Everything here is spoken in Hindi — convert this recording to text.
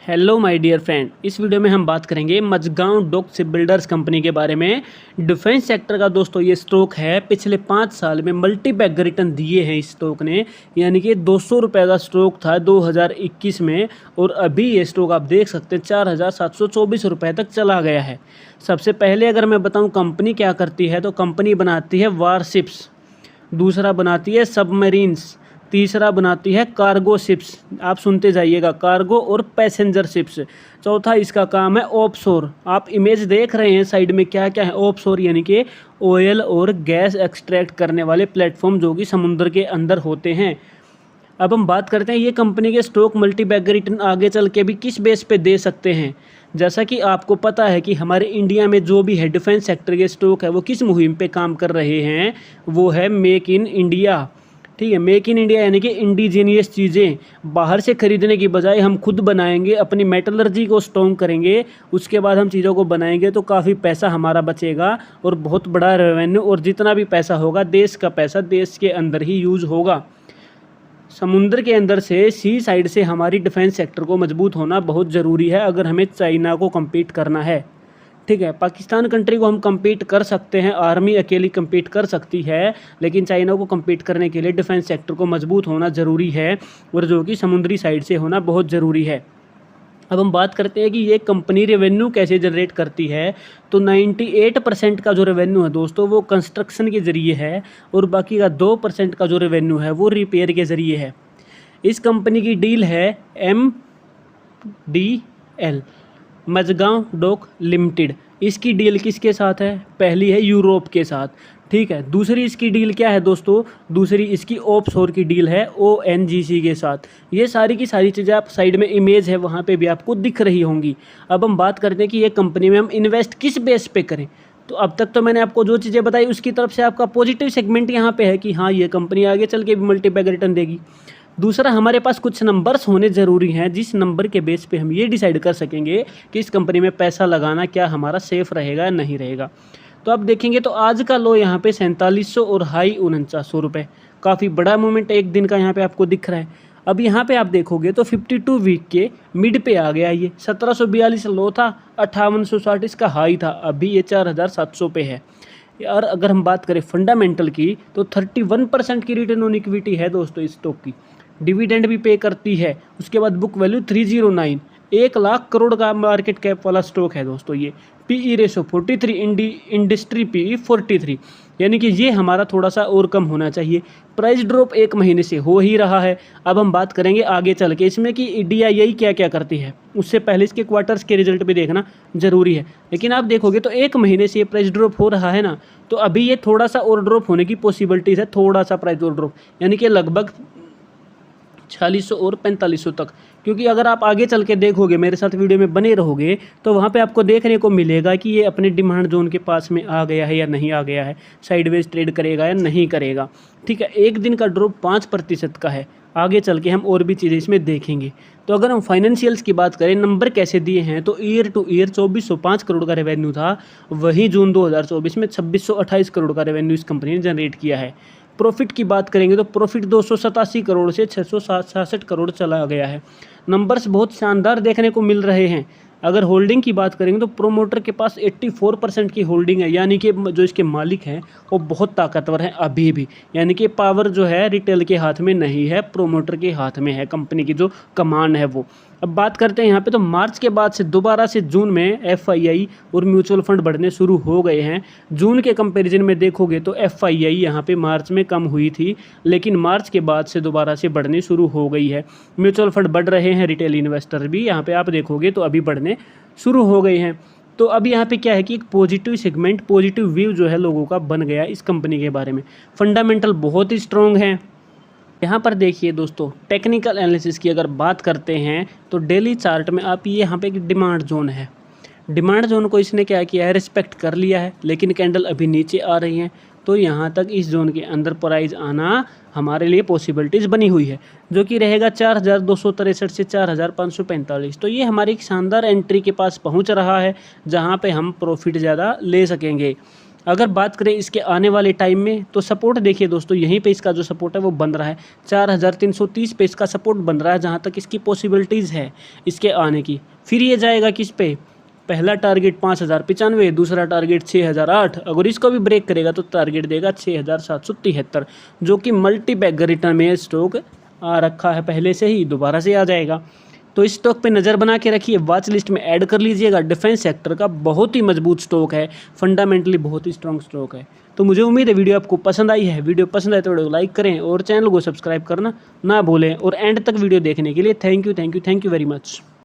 हेलो माय डियर फ्रेंड, इस वीडियो में हम बात करेंगे Mazagon dock ship builders company के बारे में। डिफेंस सेक्टर का दोस्तों ये स्टॉक है, पिछले 5 साल में मल्टी बैग रिटर्न दिए हैं इस स्टॉक ने। यानी कि 200 रुपये का स्टॉक था 2021 में और अभी ये स्टॉक आप देख सकते हैं 4724 रुपये तक चला गया है। सबसे पहले अगर मैं बताऊँ कंपनी क्या करती है, तो कंपनी बनाती है वारशिप्स, दूसरा बनाती है सबमरीन्स, तीसरा बनाती है कार्गो शिप्स। आप सुनते जाइएगा, कार्गो और पैसेंजर शिप्स। चौथा इसका काम है ऑफशोर। आप इमेज देख रहे हैं साइड में, क्या क्या है ऑफशोर, यानी कि ऑयल और गैस एक्सट्रैक्ट करने वाले प्लेटफॉर्म जो कि समुद्र के अंदर होते हैं। अब हम बात करते हैं ये कंपनी के स्टॉक मल्टी बैग रिटर्न आगे चल के भी किस बेस पे दे सकते हैं। जैसा कि आपको पता है कि हमारे इंडिया में जो भी है डिफेंस सेक्टर के स्टॉक है वो किस मुहिम पे काम कर रहे हैं, वो है मेक इन इंडिया। ठीक है, मेक इन इंडिया यानी कि इंडिजीनियस चीज़ें बाहर से खरीदने की बजाय हम खुद बनाएंगे, अपनी मेटलर्जी को स्ट्रॉन्ग करेंगे, उसके बाद हम चीज़ों को बनाएंगे तो काफ़ी पैसा हमारा बचेगा और बहुत बड़ा रेवेन्यू, और जितना भी पैसा होगा देश का पैसा देश के अंदर ही यूज़ होगा। समुद्र के अंदर से सी साइड से हमारी डिफेंस सेक्टर को मजबूत होना बहुत ज़रूरी है अगर हमें चाइना को कम्पीट करना है। ठीक है, पाकिस्तान कंट्री को हम कम्पीट कर सकते हैं, आर्मी अकेली कम्पीट कर सकती है, लेकिन चाइना को कम्पीट करने के लिए डिफेंस सेक्टर को मजबूत होना ज़रूरी है और जो कि समुद्री साइड से होना बहुत ज़रूरी है। अब हम बात करते हैं कि ये कंपनी रेवेन्यू कैसे जनरेट करती है। तो 98% का जो रेवेन्यू है दोस्तों वो कंस्ट्रक्शन के ज़रिए है और बाकी का 2% का जो रेवेन्यू है वो रिपेयर के ज़रिए है। इस कंपनी की डील है MDL, मजगांव डॉक लिमिटेड। इसकी डील किसके साथ है? पहली है यूरोप के साथ। ठीक है, दूसरी इसकी डील क्या है दोस्तों? दूसरी इसकी ऑफशोर की डील है ONGC के साथ। ये सारी की सारी चीज़ें आप साइड में इमेज है वहाँ पे भी आपको दिख रही होंगी। अब हम बात करते हैं कि ये कंपनी में हम इन्वेस्ट किस बेस पे करें। तो अब तक तो मैंने आपको जो चीज़ें बताई उसकी तरफ से आपका पॉजिटिव सेगमेंट यहाँ पे है कि हाँ ये कंपनी आगे चल के भी मल्टी बैग रिटर्न देगी। दूसरा, हमारे पास कुछ नंबर्स होने ज़रूरी हैं जिस नंबर के बेस पे हम ये डिसाइड कर सकेंगे कि इस कंपनी में पैसा लगाना क्या हमारा सेफ़ रहेगा या नहीं रहेगा। तो आप देखेंगे तो आज का लो यहाँ पे 4700 और हाई 4900 रुपये, काफ़ी बड़ा मूवमेंट एक दिन का यहाँ पे आपको दिख रहा है। अब यहाँ पे आप देखोगे तो 52 वीक के मिड पे आ गया ये। 1742 लो था, 5860 इसका हाई था, अभी ये 4700 पे है। और अगर हम बात करें फंडामेंटल की तो 31% की रिटर्न ऑन इक्विटी है दोस्तों इस स्टॉक की। डिविडेंड भी पे करती है। उसके बाद बुक वैल्यू 309, 1 लाख करोड़ का मार्केट कैप वाला स्टॉक है दोस्तों ये। PE रेशो 43, इंडस्ट्री PE 43, यानी कि ये हमारा थोड़ा सा और कम होना चाहिए। प्राइस ड्रॉप 1 महीने से हो ही रहा है। अब हम बात करेंगे आगे चल के इसमें कि DII क्या क्या करती है, उससे पहले इसके क्वार्टर्स के रिजल्ट भी देखना ज़रूरी है। लेकिन आप देखोगे तो 1 महीने से ये प्राइस ड्रॉप हो रहा है ना, तो अभी ये थोड़ा सा और ड्रॉप होने की पॉसिबिलिटीज़ है, थोड़ा सा प्राइस और ड्रॉप, यानी कि लगभग 4600 और 4500 तक। क्योंकि अगर आप आगे चल के देखोगे, मेरे साथ वीडियो में बने रहोगे, तो वहाँ पे आपको देखने को मिलेगा कि ये अपने डिमांड जोन के पास में आ गया है या नहीं आ गया है, साइडवेज ट्रेड करेगा या नहीं करेगा। ठीक है, एक दिन का ड्रॉप 5% का है। आगे चल के हम और भी चीज़ें इसमें देखेंगे। तो अगर हम फाइनेंशियल्स की बात करें, नंबर कैसे दिए हैं, तो ईयर टू ईयर 2405 करोड़ का रेवेन्यू था, वहीं जून 2024 में 2628 करोड़ का रेवेन्यू इस कंपनी ने जनरेट किया है। प्रॉफिट की बात करेंगे तो प्रॉफिट 287 करोड़ से 666 करोड़ चला गया है। नंबर्स बहुत शानदार देखने को मिल रहे हैं। अगर होल्डिंग की बात करेंगे तो प्रोमोटर के पास 84% की होल्डिंग है, यानी कि जो इसके मालिक हैं वो बहुत ताकतवर हैं अभी भी। यानी कि पावर जो है रिटेल के हाथ में नहीं है, प्रोमोटर के हाथ में है, कंपनी की जो कमांड है वो। अब बात करते हैं यहाँ पे, तो मार्च के बाद से दोबारा से जून में FII और म्यूचुअल फंड बढ़ने शुरू हो गए हैं। जून के कंपैरिजन में देखोगे तो FII यहाँ पे मार्च में कम हुई थी, लेकिन मार्च के बाद से दोबारा से बढ़नी शुरू हो गई है। म्यूचुअल फंड बढ़ रहे हैं, रिटेल इन्वेस्टर भी यहाँ पे आप देखोगे तो अभी बढ़ने शुरू हो गए हैं। तो अभी यहाँ पे क्या है कि एक पॉजिटिव सेगमेंट, पॉजिटिव व्यू जो है लोगों का बन गया इस कंपनी के बारे में। फंडामेंटल बहुत ही स्ट्रॉन्ग हैं। यहाँ पर देखिए दोस्तों, टेक्निकल एनालिसिस की अगर बात करते हैं तो डेली चार्ट में आप ये यहाँ पे एक डिमांड जोन है, डिमांड जोन को इसने क्या किया है, रिस्पेक्ट कर लिया है, लेकिन कैंडल अभी नीचे आ रही हैं। तो यहाँ तक इस जोन के अंदर प्राइस आना हमारे लिए पॉसिबिलिटीज़ बनी हुई है, जो कि रहेगा 4263 से 4545। तो ये हमारी एक शानदार एंट्री के पास पहुँच रहा है, जहाँ पे हम प्रॉफिट ज़्यादा ले सकेंगे। अगर बात करें इसके आने वाले टाइम में तो सपोर्ट देखिए दोस्तों, यहीं पे इसका जो सपोर्ट है वो बन रहा है 4330 पे इसका सपोर्ट बन रहा है, जहाँ तक इसकी पॉसिबिलिटीज़ है इसके आने की। फिर ये जाएगा किस पे, पहला टारगेट 5095, दूसरा टारगेट 6008, अगर इसको भी ब्रेक करेगा तो टारगेट देगा 6773, जो कि मल्टी बैगर रिटर्न में स्टॉक आ रखा है पहले से ही, दोबारा से आ जाएगा। तो इस स्टॉक पे नज़र बना के रखिए, वॉच लिस्ट में ऐड कर लीजिएगा। डिफेंस सेक्टर का बहुत ही मजबूत स्टॉक है, फंडामेंटली बहुत ही स्ट्रॉन्ग स्टॉक है। तो मुझे उम्मीद है वीडियो आपको पसंद आई है। वीडियो पसंद आए तो वीडियो को लाइक करें और चैनल को सब्सक्राइब करना ना भूलें। और एंड तक वीडियो देखने के लिए थैंक यू वेरी मच।